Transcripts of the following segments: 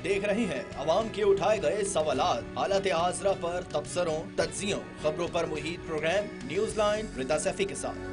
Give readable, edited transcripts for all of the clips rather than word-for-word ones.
देख रहे हैं अवाम के उठाए गए सवालात, हालत आसरा पर तबसरों, तज्जियों, खबरों पर मुहित प्रोग्राम न्यूज लाइन रिदा सैफी के साथ।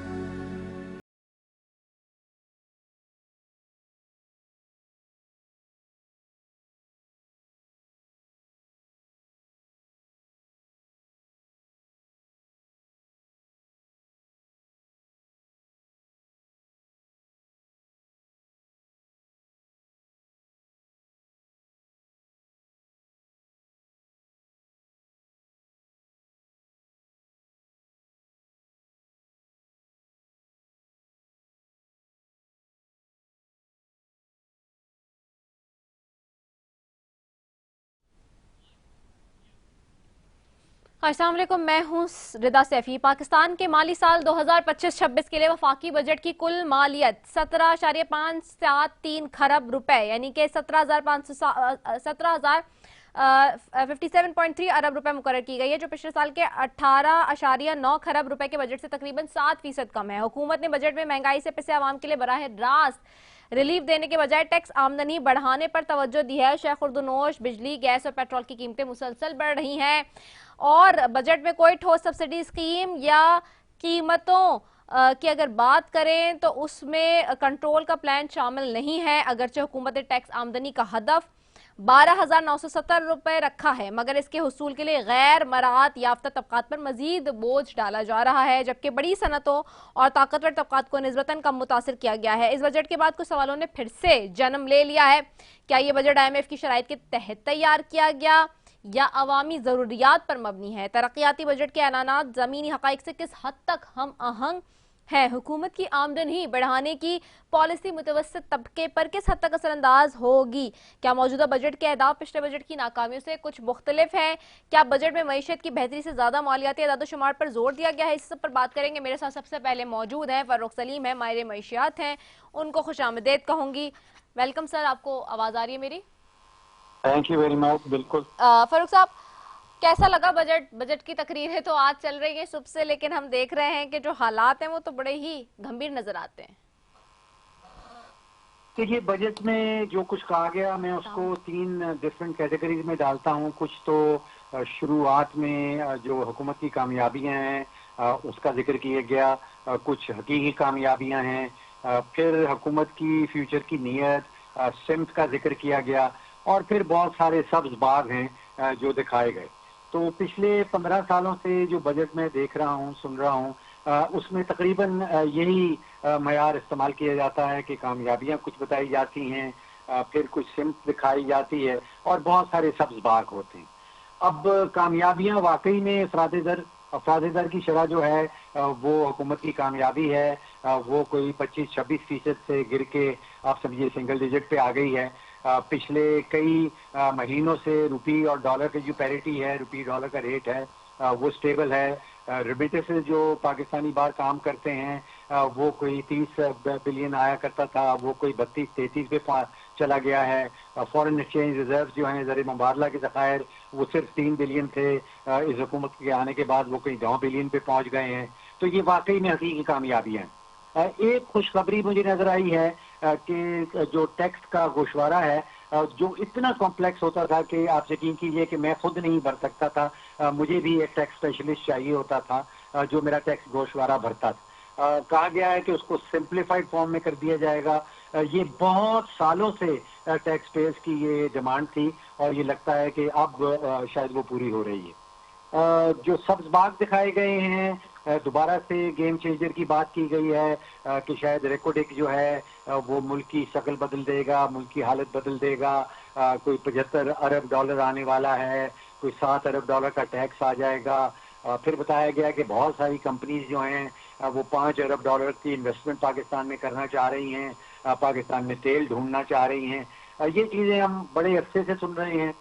अस्सलाम वालेकुम, मैं हूं रिदा सैफी। पाकिस्तान के माली साल 2025-26 के लिए वफाकी बजट की कुल मालियत 17.573 खरब रुपए यानी कि 57.3 अरब रुपए मुकर्रर की गई है, जो पिछले साल के 18.9 खरब रुपए के बजट से तकरीबन 7% कम है। हुकूमत ने बजट में महंगाई से पिसे आवाम के लिए बराह रास्त रिलीफ देने के बजाय टैक्स आमदनी बढ़ाने पर तवज्जो दी है। शेख खुर्दनोश, बिजली, गैस और पेट्रोल की कीमतें मुसलसल बढ़ रही हैं और बजट में कोई ठोस सब्सिडी स्कीम या कीमतों की अगर बात करें तो उसमें कंट्रोल का प्लान शामिल नहीं है। अगरचे हुकूमत ने टैक्स आमदनी का हदफ 12,970 रुपए रखा है, मगर इसके हुसूल के लिए गैर मराहत याफ्ता तबकात पर मजीद बोझ डाला जा रहा है, जबकि बड़ी सनतों और ताकतवर तबकात को निस्बतन कम मुतासिर किया गया है। इस बजट के बाद कुछ सवालों ने फिर से जन्म ले लिया है। क्या ये बजट IMF की शराइत के तहत तैयार किया गया या अवामी जरूरियात पर मबनी है? तरक्याती बजट के ऐलानात जमीनी हकाइक से किस हद तक हम आहंग है? हुकूमत की आमदनी बढ़ाने की पॉलिसी मुतवस्सित तबके पर किस हद तक असरअंदाज होगी? क्या मौजूदा बजट के अहदाफ पिछले बजट की नाकामियों से कुछ मुख्तलिफ है? क्या बजट में मईशत की बेहतरी से ज्यादा मालियाती अदाद-ओ-शुमार पर जोर दिया गया है? इस सब पर बात करेंगे। मेरे साथ सबसे पहले मौजूद है फर्रुख सलीम है, माहिर मईशियात हैं, उनको खुशामदीद कहूंगी। वेलकम सर, आपको आवाज आ रही है मेरी? Thank you very much. बिल्कुल फर्रुख साहब, कैसा लगा बजट? बजट की तकरीरें तो आज चल रही है सुबह से, लेकिन हम देख रहे हैं कि जो हालात हैं वो तो बड़े ही गंभीर नजर आते हैं। देखिए, बजट में जो कुछ कहा गया मैं उसको 3 डिफरेंट कैटेगरीज में डालता हूँ। कुछ तो शुरुआत में जो हुकूमत की कामयाबियां हैं उसका जिक्र किया गया, कुछ हकीकी कामयाबियां हैं, फिर हुकूमत की फ्यूचर की नीयत, सिमत का जिक्र किया गया, और फिर बहुत सारे सब्ज बाग हैं जो दिखाए गए। तो पिछले 15 सालों से जो बजट में देख रहा हूँ, सुन रहा हूँ, उसमें तकरीबन यही मयार इस्तेमाल किया जाता है कि कामयाबियां कुछ बताई जाती हैं, फिर कुछ सिमत दिखाई जाती है और बहुत सारे सब्ज बाग होते हैं। अब कामयाबियां वाकई में अफराद दर की शरह जो है वो हुकूमत की कामयाबी है, वो कोई 25-26% से गिर के आप समझिए सिंगल डिजिट पे आ गई है। पिछले कई महीनों से रुपी और डॉलर की जो पैरिटी है, रुपी डॉलर का रेट है, वो स्टेबल है। रेमिटेंसेस जो पाकिस्तानी बाहर काम करते हैं वो कोई 30 बिलियन आया करता था, वो कोई 32-33 पे चला गया है। फॉरेन एक्सचेंज रिजर्व जो हैं ज़र मुबादला के ज़खायर वो सिर्फ 3 बिलियन थे, इस हुकूमत के आने के बाद वो कोई 9 बिलियन पे पहुंच गए हैं। तो ये वाकई में हकीकी कामयाबियां हैं। एक खुशखबरी मुझे नजर आई है कि जो टैक्स का गोशवारा है जो इतना कॉम्प्लेक्स होता था कि आप यकीन कीजिए कि मैं खुद नहीं भर सकता था, मुझे भी एक टैक्स स्पेशलिस्ट चाहिए होता था जो मेरा टैक्स गोशवारा भरता था। कहा गया है कि उसको सिंप्लीफाइड फॉर्म में कर दिया जाएगा। ये बहुत सालों से टैक्स पेयर्स की ये डिमांड थी और ये लगता है कि अब शायद वो पूरी हो रही है। जो सब्ज बाग दिखाए गए हैं, दोबारा से गेम चेंजर की बात की गई है कि शायद रेकोडेक जो है वो मुल्क की शक्ल बदल देगा, मुल्क की हालत बदल देगा। कोई 75 अरब डॉलर आने वाला है, कोई 7 अरब डॉलर का टैक्स आ जाएगा। फिर बताया गया कि बहुत सारी कंपनीज जो हैं वो 5 अरब डॉलर की इन्वेस्टमेंट पाकिस्तान में करना चाह रही हैं, पाकिस्तान में तेल ढूंढना चाह रही हैं। ये चीज़ें हम बड़े अरसे से सुन रहे हैं।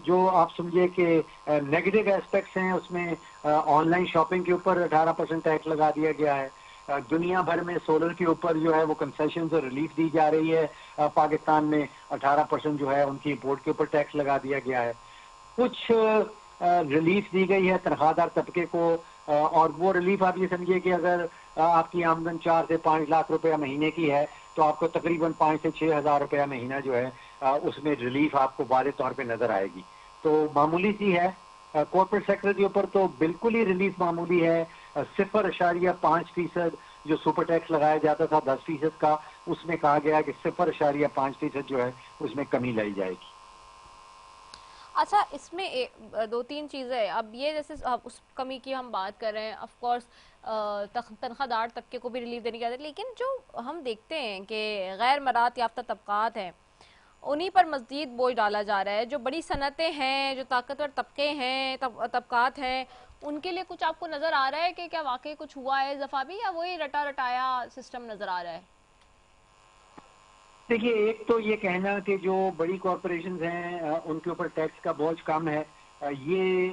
जो आप समझिए कि नेगेटिव एस्पेक्ट्स हैं उसमें ऑनलाइन शॉपिंग के ऊपर 18% टैक्स लगा दिया गया है। दुनिया भर में सोलर के ऊपर जो है वो कंसेशन और रिलीफ दी जा रही है, पाकिस्तान में 18% जो है उनकी इंपोर्ट के ऊपर टैक्स लगा दिया गया है। कुछ रिलीफ दी गई है तनख्वाहदार तबके को, और वो रिलीफ आप ये समझिए कि अगर आपकी आमदन 4 से 5 लाख रुपया महीने की है तो आपको तकरीबन 5 से 6 हज़ार रुपया महीना जो है उसमें रिलीफ आपको वादे तौर पे नजर आएगी। तो मामूली सी है। कॉर्पोरेट सेक्टर के ऊपर तो बिल्कुल ही रिलीफ मामूली है। 0.5% जो सुपर टैक्स लगाया जाता था 10% का, उसमें कहा गया कि 0.5% जो है उसमें कमी लाई जाएगी। अच्छा, इसमें दो तीन चीज़ें, अब ये जैसे उस कमी की हम बात कर रहे हैं, ऑफ कोर्स तनख्वाहदार तबके को भी रिलीफ देने की आदत है, लेकिन जो हम देखते हैं कि गैर मरात याफ्ता तबकात हैं उन्हीं पर मज़ीद बोझ डाला जा रहा है। जो बड़ी सनतें हैं, जो ताकतवर तबके हैं, तबकात हैं, उनके लिए कुछ आपको नज़र आ रहा है कि क्या वाकई कुछ हुआ है इज़ाफ़ा भी, या वही रटा रटाया सिस्टम नज़र आ रहा है? देखिए, एक तो ये कहना कि जो बड़ी कॉरपोरेशंस हैं उनके ऊपर टैक्स का बोझ कम है, ये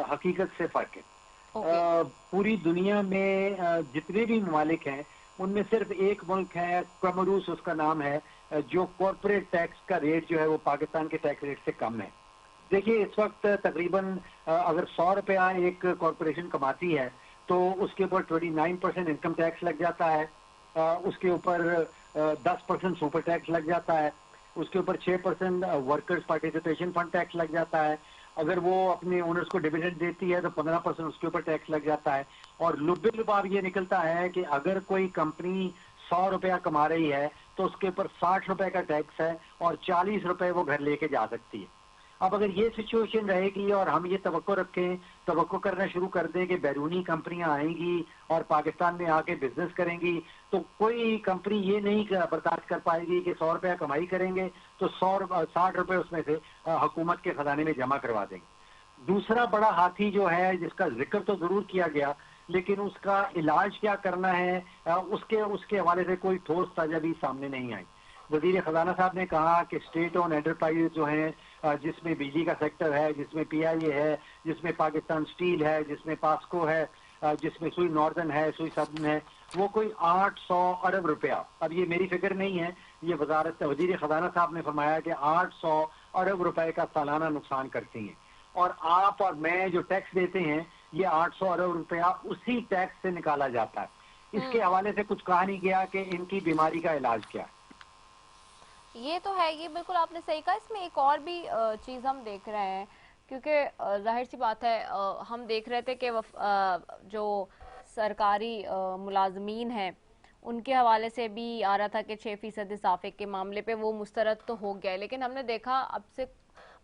हकीकत से फर्क है। पूरी दुनिया में जितने भी ममालिक हैं उनमें सिर्फ एक मुल्क है, कमरूस उसका नाम है, जो कॉरपोरेट टैक्स का रेट जो है वो पाकिस्तान के टैक्स रेट से कम है। देखिए, इस वक्त तकरीबन अगर 100 रुपया एक कॉरपोरेशन कमाती है तो उसके ऊपर 29% इनकम टैक्स लग जाता है, उसके ऊपर 10% सुपर टैक्स लग जाता है, उसके ऊपर 6% वर्कर्स पार्टिसिपेशन फंड टैक्स लग जाता है। अगर वो अपने ओनर्स को डिविडेंड देती है तो 15% उसके ऊपर टैक्स लग जाता है। और लुब्बे लुबाब ये निकलता है कि अगर कोई कंपनी 100 रुपया कमा रही है तो उसके ऊपर 60 रुपए का टैक्स है और 40 रुपए वो घर लेके जा सकती है। अब अगर ये सिचुएशन रहेगी और हम ये तवक्को करना शुरू कर दें कि बैरूनी कंपनियां आएंगी और पाकिस्तान में आके बिजनेस करेंगी, तो कोई कंपनी ये नहीं बर्दाश्त कर पाएगी कि 100 रुपया कमाई करेंगे तो 60 रुपए उसमें से हुकूमत के खजाने में जमा करवा देंगे। दूसरा बड़ा हाथी जो है, जिसका जिक्र तो जरूर किया गया लेकिन उसका इलाज क्या करना है उसके हवाले से कोई ठोस ताजावीज़ सामने नहीं आई। वजीर खजाना साहब ने कहा कि स्टेट ओन एंटरप्राइज जो हैं, जिसमें बिजली का सेक्टर है, जिसमें PIA है, जिसमें पाकिस्तान स्टील है, जिसमें पास्को है, जिसमें सुई नॉर्दर्न है, सुई सदर्न है, वो कोई 800 अरब रुपया, अब ये मेरी फिक्र नहीं है, ये वजीर खजाना साहब ने फरमाया कि 800 अरब रुपए का सालाना नुकसान करती हैं। और आप और मैं जो टैक्स देते हैं ये 800 अरब रुपया उसी टैक्स से निकाला जाता है। इसके हवाले से कुछ कहा नहीं गया कि इनकी बीमारी का इलाज क्या है। ये तो है, ये बिल्कुल आपने सही कहा। इसमें एक और भी चीज़ हम देख रहे हैं, क्योंकि जाहिर सी बात है, हम देख रहे थे कि जो सरकारी मुलाजमीन हैं उनके हवाले से भी आ रहा था कि 6% इजाफे के मामले पे वो मुस्तरद तो हो गया है, लेकिन हमने देखा अब से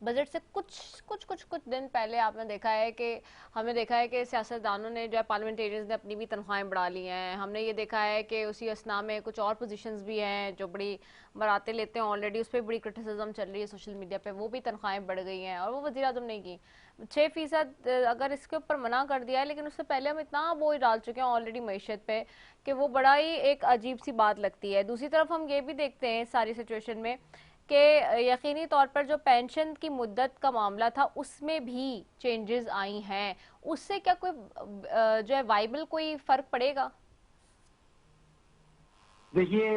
बजट से कुछ दिन पहले आपने देखा है कि हमने देखा है कि सियासतदानों ने जो है, पार्लियामेंटेरियंस ने अपनी भी तनख्वाहें बढ़ा ली हैं। हमने ये देखा है कि उसी असना में कुछ और पोजीशंस भी हैं जो बड़ी बरातें लेते हैं ऑलरेडी, उस पर बड़ी क्रिटिसिज्म चल रही है सोशल मीडिया पे, वो भी तनख्वाहें बढ़ गई हैं और वो वज़ीर आज़म ने की। 6% अगर इसके ऊपर मना कर दिया है, लेकिन उससे पहले हम इतना बोझ डाल चुके हैं ऑलरेडी मईशत पे कि वो बड़ा ही एक अजीब सी बात लगती है। दूसरी तरफ हम ये भी देखते हैं सारी सिचुएशन में कि यकीनी तौर पर जो पेंशन की मुद्दत का मामला था उसमें भी चेंजेस आई हैं, उससे क्या कोई जो है वाइबल कोई फर्क पड़ेगा? देखिए,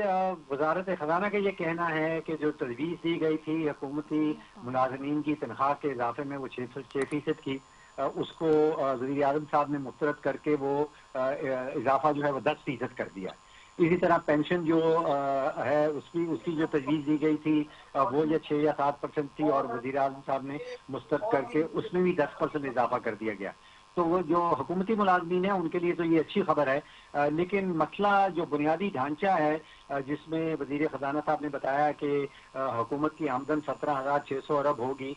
वजारत खजाना का ये कहना है कि जो तजवीज़ दी गई थी हुकूमती मुलाजमीन की तनख्वाह के इजाफे में वो 6% की, उसको वज़ीर आज़म साहब ने मुस्तरद करके वो इजाफा जो है वो 10% कर दिया। इसी तरह पेंशन जो है उसकी जो तजवीज़ दी गई थी वो या 6 या 7% थी और वज़ीर आज़म साहब ने मुस्तरद करके उसमें भी 10% इजाफा कर दिया गया। तो वो जो हुकूमती मुलाजमीन है उनके लिए तो ये अच्छी खबर है, लेकिन मसला जो बुनियादी ढांचा है, जिसमें वजीर खजाना साहब ने बताया कि हुकूमत की आमदन 17,600 अरब होगी,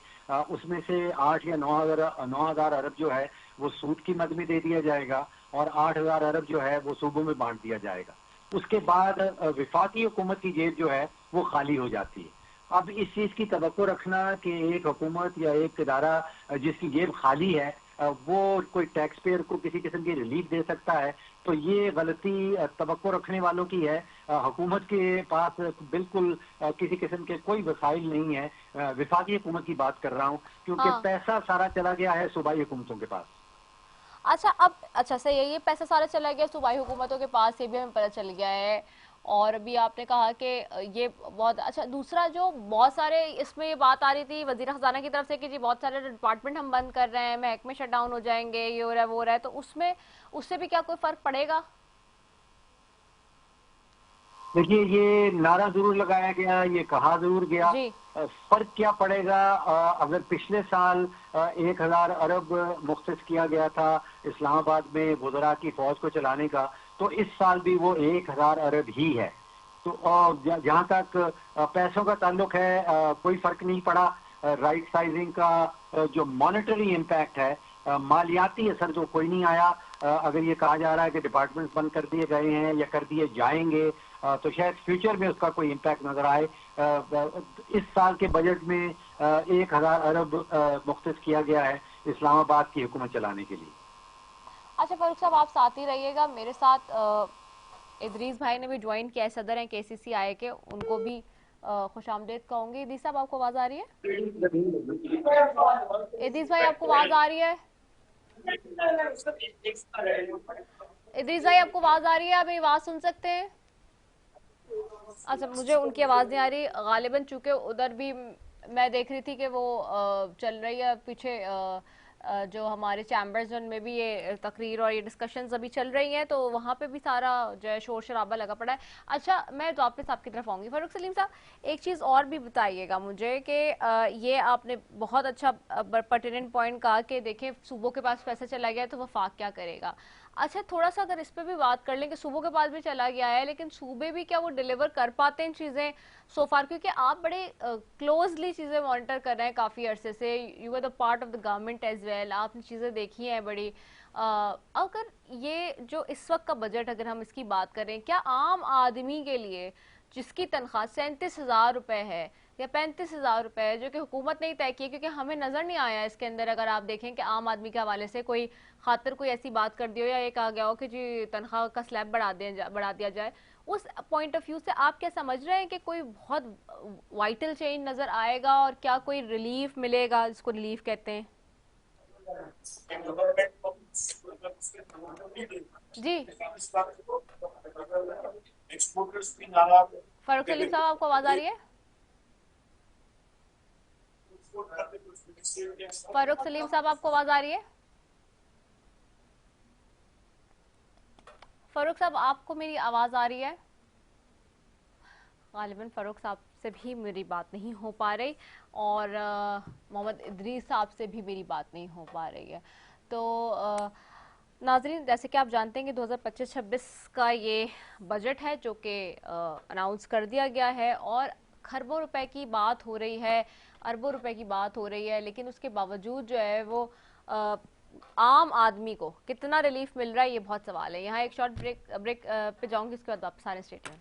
उसमें से 8 या 9,000 अरब जो है वो सूद की मद में दे दिया जाएगा और 8,000 अरब जो है वो सूबों में बांट दिया जाएगा। उसके बाद विफाकी हुकूमत की जेब जो है वो खाली हो जाती है। अब इस चीज की तवक्को रखना कि एक हुकूमत या एक इदारा जिसकी जेब खाली है वो कोई टैक्स पेयर को किसी किस्म की रिलीफ दे सकता है, तो ये गलती तवक्को रखने वालों की है। हुकूमत के पास बिल्कुल किसी किस्म के कोई वसाइल नहीं है। विफाकी हुकूमत की बात कर रहा हूँ, क्योंकि पैसा सारा चला गया है सूबाई हुकूमतों के पास। अच्छा सही है, ये पैसा सारा चला गया सूबाई हुकूमतों के पास, ये भी हमें पता चल गया है। और अभी आपने कहा कि ये बहुत अच्छा। दूसरा जो बहुत सारे इसमें ये बात आ रही थी वजीर खजाना की तरफ से कि जी बहुत सारे डिपार्टमेंट हम बंद कर रहे हैं, महकमे शट डाउन हो जाएंगे, ये हो रहा है वो हो रहा है, तो उसमें उससे भी क्या कोई फर्क पड़ेगा? देखिए, ये नारा जरूर लगाया गया, ये कहा जरूर गया। जी। फर्क क्या पड़ेगा अगर पिछले साल 1,000 अरब मुख्तस किया गया था इस्लामाबाद में वुज़रा की फौज को चलाने का, तो इस साल भी वो 1,000 अरब ही है। तो जहाँ तक पैसों का ताल्लुक है, कोई फर्क नहीं पड़ा। राइट साइजिंग का जो मॉनेटरी इम्पैक्ट है, मालियाती असर जो कोई नहीं आया। अगर ये कहा जा रहा है कि डिपार्टमेंट्स बंद कर दिए गए हैं या कर दिए जाएंगे, तो शायद फ्यूचर में उसका कोई इम्पैक्ट नजर आए। इस साल के बजट में 1,000 अरब मुख्तस किया गया है इस्लामाबाद की हुकूमत चलाने के लिए। अच्छा फारूक साहब, आप साथ ही रहिएगा मेरे साथ। इदरीस भाई ने भी ज्वाइन किया है, सदर हैं KCCI के, उनको भी खुशामदीद कहूंगी। इदरीस साहब, आपको आवाज आ रही है? इदरीस भाई, आपको आवाज आ रही है? इदरीस भाई, आपको आवाज आ रही है? आप मेरी आवाज सुन सकते हैं? अच्छा, मुझे उनकी आवाज नहीं आ रही गालिबन, चूंकि उधर भी मैं देख रही थी कि वो चल रही है पीछे, जो हमारे चैम्बर्स उनमें भी ये तकरीर और ये डिस्कशंस अभी चल रही हैं, तो वहाँ पे भी सारा जो है शोर शराबा लगा पड़ा है। अच्छा, मैं तो वापस आपकी तरफ आऊँगी। फारूक सलीम साहब, एक चीज़ और भी बताइएगा मुझे कि ये आपने बहुत अच्छा पर्टिनेंट पॉइंट कहा कि देखें सूबों के पास पैसा चला गया तो वफाक क्या करेगा। अच्छा, थोड़ा सा अगर इस पे भी बात कर लें कि सूबों के पास भी चला गया है, लेकिन सूबे भी क्या वो डिलीवर कर पाते हैं चीज़ें सो फार? क्योंकि आप बड़े क्लोजली चीज़ें मॉनिटर कर रहे हैं काफ़ी अरसे से, you are the part of the government as well, आपने चीज़ें देखी हैं बड़ी। अगर ये जो इस वक्त का बजट, अगर हम इसकी बात करें, क्या आम आदमी के लिए जिसकी तनख्वाह 37,000 रुपये है या 35,000 रुपये है, जो कि हुकूमत ने ही तय की है, क्योंकि हमें नज़र नहीं आया इसके अंदर, अगर आप देखें कि आम आदमी के हवाले से कोई खातिर कोई ऐसी बात कर दी हो या ये कहा गया हो कि जी तनख्वाह का स्लैब बढ़ा दिया जाए, उस पॉइंट ऑफ व्यू से आप क्या समझ रहे हैं कि कोई बहुत वाइटल चेंज नज़र आएगा और क्या कोई रिलीफ मिलेगा, जिसको रिलीफ कहते हैं? जी फारूक सलीम साहब, आपको आवाज आ रही है? फारूक सलीम साहब, आपको आवाज आ रही है? फारूक साहब, आपको मेरी आवाज आ रही है? गालिबन फारूक साहब से भी मेरी बात नहीं हो पा रही और मोहम्मद इदरीस साहब से भी मेरी बात नहीं हो पा रही है। तो नाजरीन, जैसे कि आप जानते हैं कि 2025-26 का ये बजट है जो कि अनाउंस कर दिया गया है और खरबों रुपए की बात हो रही है, अरबों रुपए की बात हो रही है, लेकिन उसके बावजूद जो है वो आम आदमी को कितना रिलीफ मिल रहा है, ये बहुत सवाल है। यहाँ एक शॉर्ट ब्रेक पे जाऊंगी, उसके बाद वापस सारे स्टेटमेंट।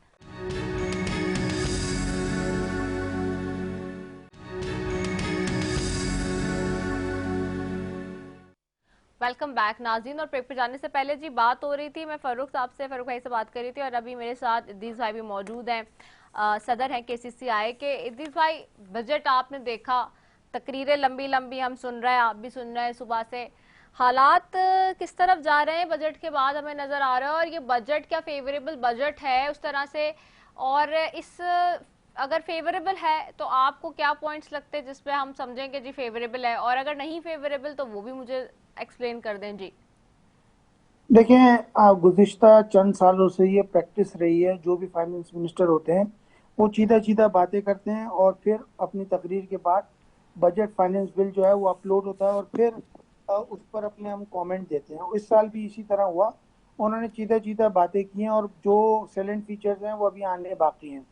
वेलकम बैक नाज़रीन। और ब्रेक पे जाने से पहले जी बात हो रही थी, मैं फारूक भाई से बात कर रही थी और अभी मेरे साथ इदरीस भाई भी मौजूद हैं, सदर हैं KCCI के। इदरीस भाई, बजट आपने देखा, तकरीरें लंबी लंबी हम सुन रहे हैं, आप भी सुन रहे हैं सुबह से, हालात किस तरफ जा रहे हैं बजट के बाद हमें नजर आ रहा है, और ये बजट क्या फेवरेबल बजट है उस तरह से, और इस अगर फेवरेबल है तो आपको क्या पॉइंट्स लगते हैं जिसपे हम समझें कि जी फेवरेबल है, और अगर नहीं फेवरेबल तो वो भी मुझे एक्सप्लेन कर दें जी। देखें, गुज़िश्ता चंद सालों से ये प्रैक्टिस रही है, जो भी फाइनेंस मिनिस्टर होते हैं वो सीधा सीधा बातें करते हैं और फिर अपनी तकरीर के बाद बजट फाइनेंस बिल जो है वो अपलोड होता है और फिर उस पर अपने हम कमेंट देते हैं। इस साल भी इसी तरह हुआ, उन्होंने सीधा सीधा बातें की हैं और जो सेलेंट फीचर्स हैं वो अभी आने बाकी हैं।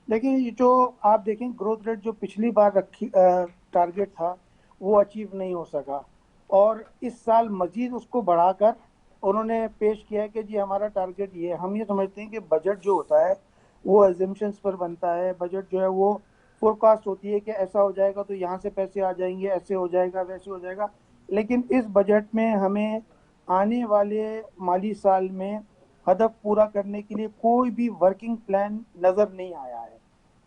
लेकिन ये जो आप देखें, ग्रोथ रेट जो पिछली बार रखी टारगेट था वो अचीव नहीं हो सका और इस साल मजीद उसको बढ़ाकर उन्होंने पेश किया है कि जी हमारा टारगेट ये है। हम ये समझते हैं कि बजट जो होता है वो एजम्पशंस पर बनता है, बजट जो है वो फोरकास्ट होती है कि ऐसा हो जाएगा तो यहाँ से पैसे आ जाएंगे, ऐसे हो जाएगा, वैसे हो जाएगा। लेकिन इस बजट में हमें आने वाले माली साल में हदफ पूरा करने के लिए कोई भी वर्किंग प्लान नज़र नहीं आया है।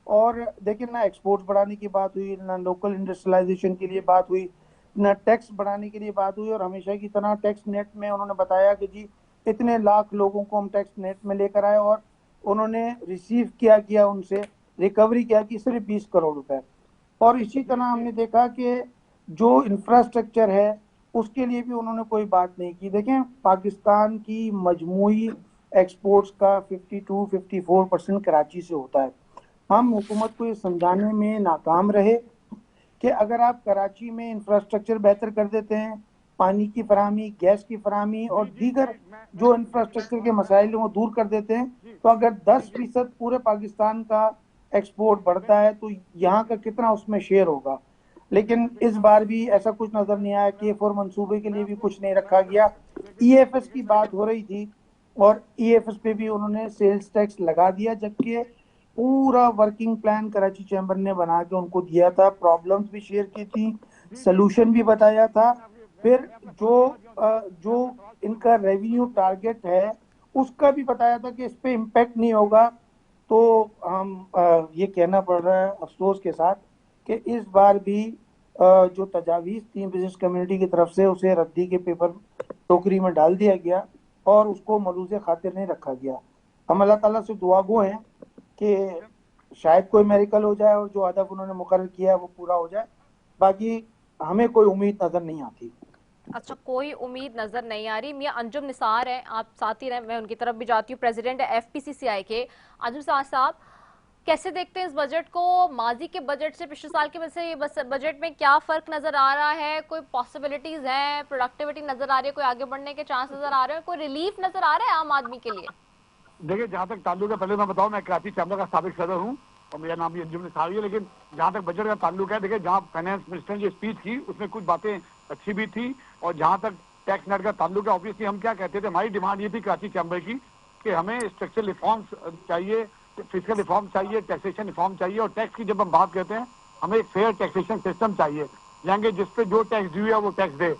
और देखिए, ना एक्सपोर्ट्स बढ़ाने की बात हुई, ना लोकल इंडस्ट्रियलाइजेशन के लिए बात हुई, ना टैक्स बढ़ाने के लिए बात हुई, और हमेशा की तरह टैक्स नेट में उन्होंने बताया कि जी इतने लाख लोगों को हम टैक्स नेट में लेकर आए और उन्होंने रिसीव किया उनसे रिकवरी किया कि सिर्फ 20 करोड़ रुपए। और इसी तरह हमने देखा कि जो इंफ्रास्ट्रक्चर है उसके लिए भी उन्होंने कोई बात नहीं की। देखें, पाकिस्तान की मजमूई एक्सपोर्ट्स का 52-54% कराची से होता है। हम हुकूमत को ये समझाने में नाकाम रहे कि अगर आप कराची में इंफ्रास्ट्रक्चर बेहतर कर देते हैं, पानी की फराहमी, गैस की फराहमी और दीगर जो इंफ्रास्ट्रक्चर के मसाइल हैं वो दूर कर देते हैं, तो अगर 10% पूरे पाकिस्तान का एक्सपोर्ट बढ़ता है तो यहाँ का कितना उसमें शेयर होगा। लेकिन इस बार भी ऐसा कुछ नजर नहीं आया। K4 मंसूबे के लिए भी कुछ नहीं रखा गया। EFS की बात हो रही थी और EFS पे भी उन्होंने सेल्स टैक्स लगा दिया, जबकि पूरा वर्किंग प्लान कराची चैम्बर ने बना के उनको दिया था, प्रॉब्लम्स भी शेयर की थी, सलूशन भी बताया था। फिर जो इनका रेवेन्यू टारगेट है उसका भी बताया था कि इस पे इम्पैक्ट नहीं होगा। तो हम ये कहना पड़ रहा है अफसोस के साथ कि इस बार भी जो तजावीज़ थी बिजनेस कम्युनिटी की तरफ से उसे रद्दी के पेपर टोकरी में डाल दिया गया और उसको मलूज़ खातिर नहीं रखा गया। हम अल्लाह ताला से दुआ गो हैं कि शायद कोई मेरिकल हो जाए और जो हदफ उन्होंने मुकर्रर किया है वो पूरा हो जाए। बाकी हमें कोई उम्मीद नजर नहीं आती। अच्छा, कोई उम्मीद नजर नहीं आ रही। मियां अंजुम निसार है, आप साथ ही रहे, मैं उनकी तरफ भी जाती हूँ, प्रेसिडेंट है FPCCI के। अंजुम साहब, कैसे देखते हैं इस बजट को? माजी के बजट से, पिछले साल के बजट से ये बजट में क्या फर्क नजर आ रहा है? कोई पॉसिबिलिटीज है, प्रोडक्टिविटी नजर आ रही है, कोई आगे बढ़ने के चांस नजर आ रहे हैं, कोई रिलीफ नजर आ रहा है आम आदमी के लिए? देखिए, जहाँ तक ताल्लुक है, पहले मैं बताऊं, मैं कराची चैम्बर का साबिक सदर हूँ और मेरा नाम भी अंजुम निसारी है। लेकिन जहाँ तक बजट का ताल्लुक है, देखिए, जहाँ फाइनेंस मिनिस्टर ने जो स्पीच की उसमें कुछ बातें अच्छी भी थी, और जहाँ तक टैक्स नेट का ताल्लुक है, ऑब्वियसली हम क्या कहते थे, हमारी डिमांड ये थी कराची चैम्बर की कि हमें स्ट्रक्चरल रिफॉर्म्स चाहिए, फिजिकल रिफॉर्म चाहिए, टैक्सेशन रिफॉर्म चाहिए, और टैक्स की जब हम बात करते हैं हमें एक फेयर टैक्सेशन सिस्टम चाहिए, यानी जिसपे जो टैक्स ड्यू है वो टैक्स दे।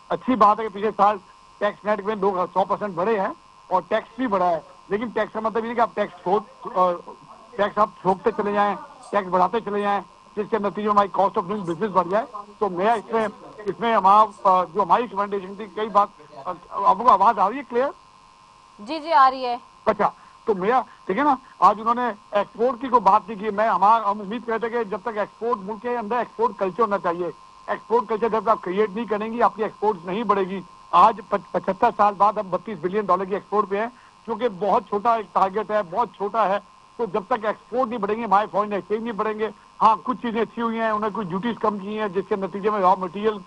अच्छी बात है कि पिछले साल टैक्स नेट में लोग 100% बढ़े हैं और टैक्स भी बढ़ा है, लेकिन टैक्स का मतलब ये नहीं कि आप टैक्स आप ठोकते चले जाएं, टैक्स बढ़ाते चले जाएं, जिसके नतीजे में हमारी कॉस्ट ऑफ डूइंग बिजनेस बढ़ जाए। तो मैं इसमें हमारा जो हमारी रिकमेंडेशन थी, कई बात, आपको आवाज आ रही है क्लियर? जी जी, आ रही है। अच्छा, तो मेरा देखिए ना, आज उन्होंने एक्सपोर्ट की कोई बात नहीं की। हम उम्मीद करते कि जब तक एक्सपोर्ट, मुल्क के अंदर एक्सपोर्ट कल्चर होना चाहिए। एक्सपोर्ट कल्चर जब आप क्रिएट नहीं करेंगी, आपकी एक्सपोर्ट नहीं बढ़ेगी। आज 75 साल बाद हम $32 बिलियन की एक्सपोर्ट पे हैं, क्योंकि बहुत छोटा एक टारगेट है, बहुत छोटा है। तो जब तक एक्सपोर्ट नहीं बढ़ेंगे, हमारे फॉरेन एक्सचेंज नहीं बढ़ेंगे। हाँ, कुछ चीजें अच्छी हुई हैं, उन्होंने कुछ ड्यूटीज कम की हैं, जिसके नतीजे में रॉ मटेरियल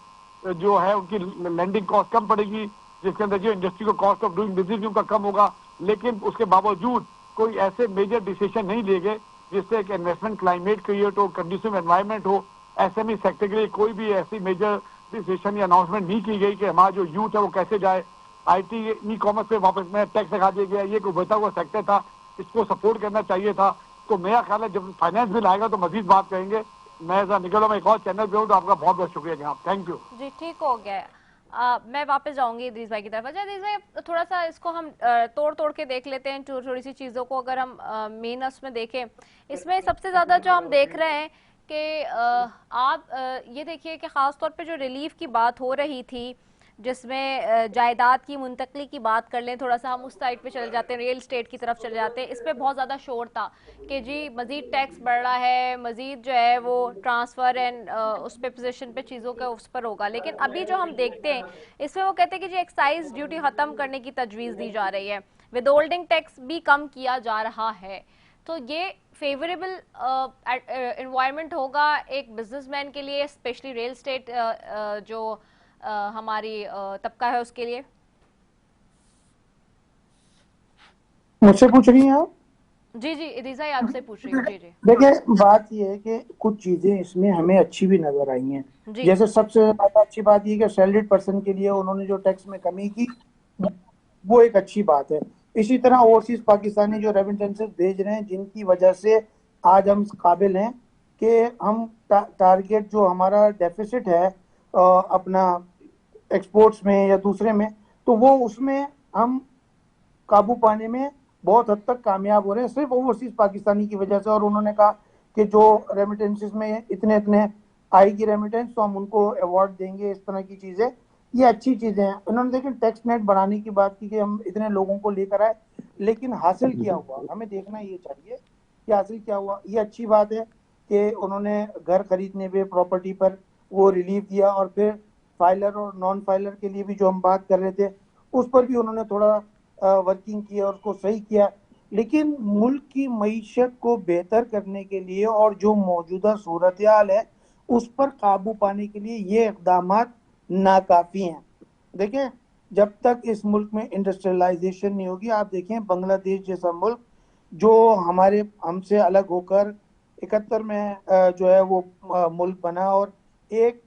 जो है उनकी लैंडिंग कॉस्ट कम पड़ेगी, जिसके अंदर जो इंडस्ट्री को कॉस्ट ऑफ डूइंग बिजनेस उनका कम होगा। लेकिन उसके बावजूद कोई ऐसे मेजर डिसीजन नहीं लिए गए जिससे एक इन्वेस्टमेंट क्लाइमेट क्रिएट हो, कंडीसिव एनवायरनमेंट हो। SME सेक्टर के लिए कोई भी ऐसी मेजर डिसीजन या अनाउंसमेंट नहीं की गई कि हमारा जो यूथ है वो कैसे जाए। IT ई-कॉमर्स पे वापस में टैक्स लगा दिया गया, ये एक उभरता हुआ सेक्टर था, इसको सपोर्ट करना चाहिए था। तो मेरा ख्याल है जब फाइनेंस बिल आएगा तो मजीद बात करेंगे। मैं निकल मैं एक और चैनल पे हूँ, तो आपका बहुत बहुत शुक्रिया जनाब, थैंक यू जी, ठीक हो गया। मैं वापस जाऊंगी इदरीस भाई की तरफ। अच्छा इदरीस भाई, थोड़ा सा इसको हम तोड़ तोड़ के देख लेते हैं, थोड़ी सी चीज़ों को अगर हम मेन उसमें देखें। इसमें सबसे ज़्यादा जो हम देख रहे हैं कि आप ये देखिए कि ख़ास तौर पे जो रिलीफ की बात हो रही थी, जिसमें जायदाद की मुंतकली की बात कर लें, थोड़ा सा हम उस साइड पे चले जाते हैं, रियल स्टेट की तरफ चले जाते हैं। इस पर बहुत ज़्यादा शोर था कि जी मज़ीद टैक्स बढ़ रहा है, मज़ीद जो है वो ट्रांसफ़र एंड उस पे पोजीशन पे चीज़ों का उस पर होगा। लेकिन अभी जो हम देखते हैं इसमें वो कहते हैं कि जी एक्साइज ड्यूटी ख़त्म करने की तजवीज़ दी जा रही है, विद होल्डिंग टैक्स भी कम किया जा रहा है। तो ये फेवरेबल एनवायरनमेंट होगा एक बिजनेसमैन के लिए, स्पेशली रियल स्टेट जो हमारी तबका है उसके लिए? मुझसे पूछ रही हैं आप? जी जी, इदरीसा आपसे पूछ रही हूँ। जी जी, देखिए, बात ये है कि कुछ चीजें इसमें हमें अच्छी भी नजर आई हैं। जैसे सबसे ज्यादा अच्छी बात ये कि सैलरीड पर्सन के लिए उन्होंने जो टैक्स में कमी की वो एक अच्छी बात है। इसी तरह ओवरसीज पाकिस्तानी जो रेमिटेंसेस भेज रहे हैं, जिनकी वजह से आज हम काबिल हैं कि हम टारगेट जो हमारा डेफिसिट है अपना एक्सपोर्ट्स में या दूसरे में, तो वो उसमें हम काबू पाने में बहुत हद तक कामयाब हो रहे हैं, सिर्फ ओवरसीज पाकिस्तानी की वजह से। और उन्होंने कहा कि जो रेमिटेंसेस में इतने इतने आएगी रेमिटेंस तो हम उनको अवार्ड देंगे, इस तरह की चीजें, ये अच्छी चीजें हैं। उन्होंने देखिए टैक्स नेट बढ़ाने की बात की कि हम इतने लोगों को लेकर आए, लेकिन हासिल क्या हुआ हमें देखना ये चाहिए कि हासिल क्या हुआ। ये अच्छी बात है कि उन्होंने घर खरीदने पे, प्रॉपर्टी पर वो रिलीफ दिया, और फिर फाइलर और नॉन फाइलर के लिए भी जो हम बात कर रहे थे उस पर भी उन्होंने थोड़ा वर्किंग की और उसको सही किया, लेकिन मुल्क की मईशत को बेहतर करने के लिए और जो मौजूदा सूरत हाल है उस पर काबू पाने के लिए ये इकदाम नाकाफी हैं। देखें, जब तक इस मुल्क में इंडस्ट्रियलाइजेशन नहीं होगी, आप देखें बांग्लादेश जैसा मुल्क जो हमारे हमसे अलग होकर 71 में जो है वो मुल्क बना और एक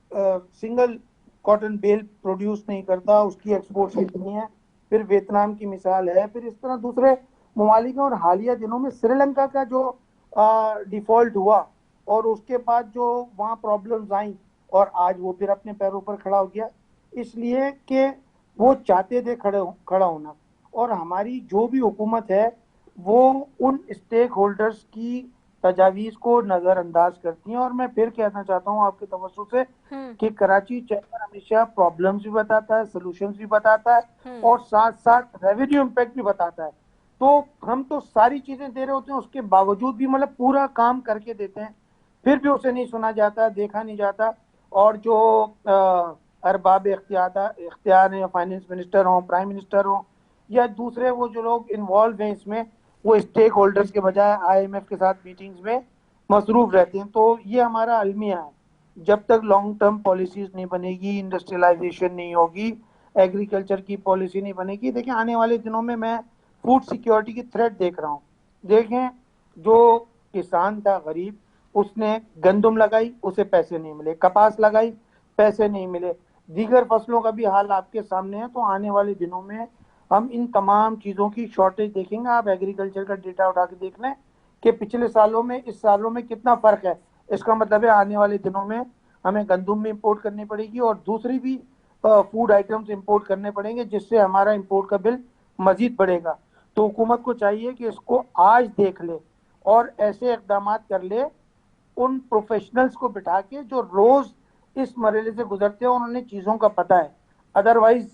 सिंगल कॉटन बेल प्रोड्यूस नहीं करता, उसकी एक्सपोर्ट कितनी है, फिर वियतनाम की मिसाल है, फिर इस तरह दूसरे ममालिक हैं। और हालिया दिनों में श्रीलंका का जो डिफॉल्ट हुआ और उसके बाद जो वहाँ प्रॉब्लम्स आई और आज वो फिर अपने पैरों पर खड़ा हो गया, इसलिए कि वो चाहते थे खड़ा होना। और हमारी जो भी हुकूमत है वो उन स्टेक होल्डर्स की तजावीज़ को नज़रअंदाज करती हैं। और मैं फिर कहना चाहता हूँ आपके तवज्जो से कि कराची चैप्टर हमेशा प्रॉब्लम्स भी बताता है, सॉल्यूशंस भी बताता है और साथ साथ रेवेन्यू इम्पैक्ट भी बताता है। तो हम तो सारी चीज़ें दे रहे होते हैं, उसके बावजूद भी मतलब पूरा काम करके देते हैं, फिर भी उसे नहीं सुना जाता, देखा नहीं जाता। और जो अरबाब इख्तियार हैं, फाइनेंस मिनिस्टर हों, प्राइम मिनिस्टर हों या दूसरे वो जो लोग इन्वॉल्व हैं इसमें, वो स्टेक होल्डर्स के बजाय IMF के साथ मीटिंग्स में मसरूफ रहते हैं। तो ये हमारा अलमिया है, जब तक लॉन्ग टर्म पॉलिसीज नहीं बनेगी, इंडस्ट्रियलाइजेशन नहीं होगी, एग्रीकल्चर की पॉलिसी नहीं बनेगी। देखिए, आने वाले दिनों में मैं फूड सिक्योरिटी की थ्रेट देख रहा हूँ। देखें, जो किसान था गरीब, उसने गंदुम लगाई, उसे पैसे नहीं मिले, कपास लगाई, पैसे नहीं मिले, दीगर फसलों का भी हाल आपके सामने है। तो आने वाले दिनों में हम इन तमाम चीज़ों की शॉर्टेज देखेंगे। आप एग्रीकल्चर का डेटा उठा के देख लें कि पिछले सालों में इस सालों में कितना फ़र्क है। इसका मतलब है आने वाले दिनों में हमें गंदुम भी इंपोर्ट करनी पड़ेगी और दूसरी भी फूड आइटम्स इंपोर्ट करने पड़ेंगे, जिससे हमारा इंपोर्ट का बिल मजीद बढ़ेगा। तो हुकूमत को चाहिए कि इसको आज देख ले और ऐसे इकदाम कर ले, उन प्रोफेशनल्स को बिठा के जो रोज इस मरहले से गुजरते हैं और उन्हें चीज़ों का पता है। अदरवाइज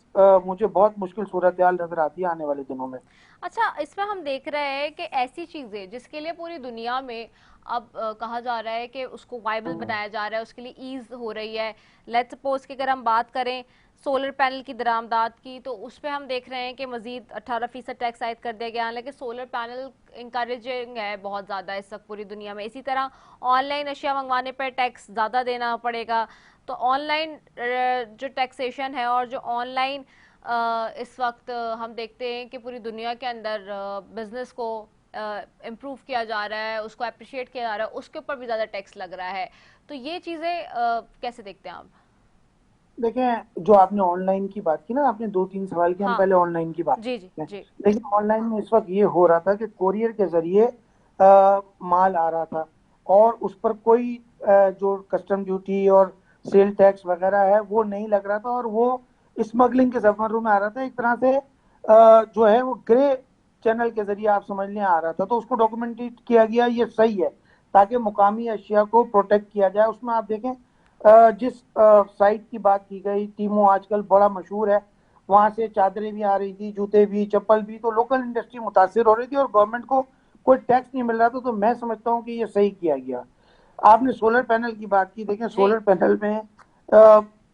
मुझे बहुत मुश्किल सूरत हाल नजर आती है आने वाले दिनों में। अच्छा, इसमें हम देख रहे हैं कि ऐसी चीज़ें जिसके लिए पूरी दुनिया में अब कहा जा रहा है कि उसको वायबल बनाया जा रहा है, उसके लिए ईज हो रही है। लेट्स सपोज कि अगर हम बात करें सोलर पैनल की दरामदात की, तो उस पर हम देख रहे हैं कि मजीद 18% टैक्स आयद कर दिया गया है, लेकिन सोलर पैनल इंकरेजिंग है बहुत ज़्यादा इस वक्त पूरी दुनिया में। इसी तरह ऑनलाइन अशिया मंगवाने पर टैक्स ज़्यादा देना पड़ेगा। तो ऑनलाइन जो टैक्सेशन है और जो ऑनलाइन इस वक्त हम देखते हैं कि पूरी दुनिया के अंदर बिजनेस को इम्प्रूव किया जा रहा है, उसको अप्रिशिएट किया जा रहा है, उसके ऊपर भी ज़्यादा टैक्स लग रहा है। तो ये चीज़ें कैसे देखते हैं आप? देखें, जो आपने ऑनलाइन की बात की ना, आपने 2-3 सवाल किए, हम हाँ, पहले ऑनलाइन की बात जी जी करते हैं। जी। लेकिन ऑनलाइन में इस वक्त ये हो रहा था कि कोरियर के जरिए माल आ रहा था और उस पर कोई जो कस्टम ड्यूटी और सेल टैक्स वगैरह है वो नहीं लग रहा था और वो स्मगलिंग के जमानों में आ रहा था। एक तरह से जो है वो ग्रे चैनल के जरिए आप समझ लें आ रहा था। तो उसको डॉक्यूमेंटेट किया गया, ये सही है, ताकि मुकामी अशिया को प्रोटेक्ट किया जाए। उसमें आप देखें, जिस साइट की बात की गई, टीमो आजकल बड़ा मशहूर है, वहां से चादरें भी आ रही थी, जूते भी, चप्पल भी। तो लोकल इंडस्ट्री मुतासिर हो रही थी और गवर्नमेंट को कोई टैक्स नहीं मिल रहा था। तो मैं समझता हूँ कि ये सही किया गया। आपने सोलर पैनल की बात की, देखें सोलर पैनल में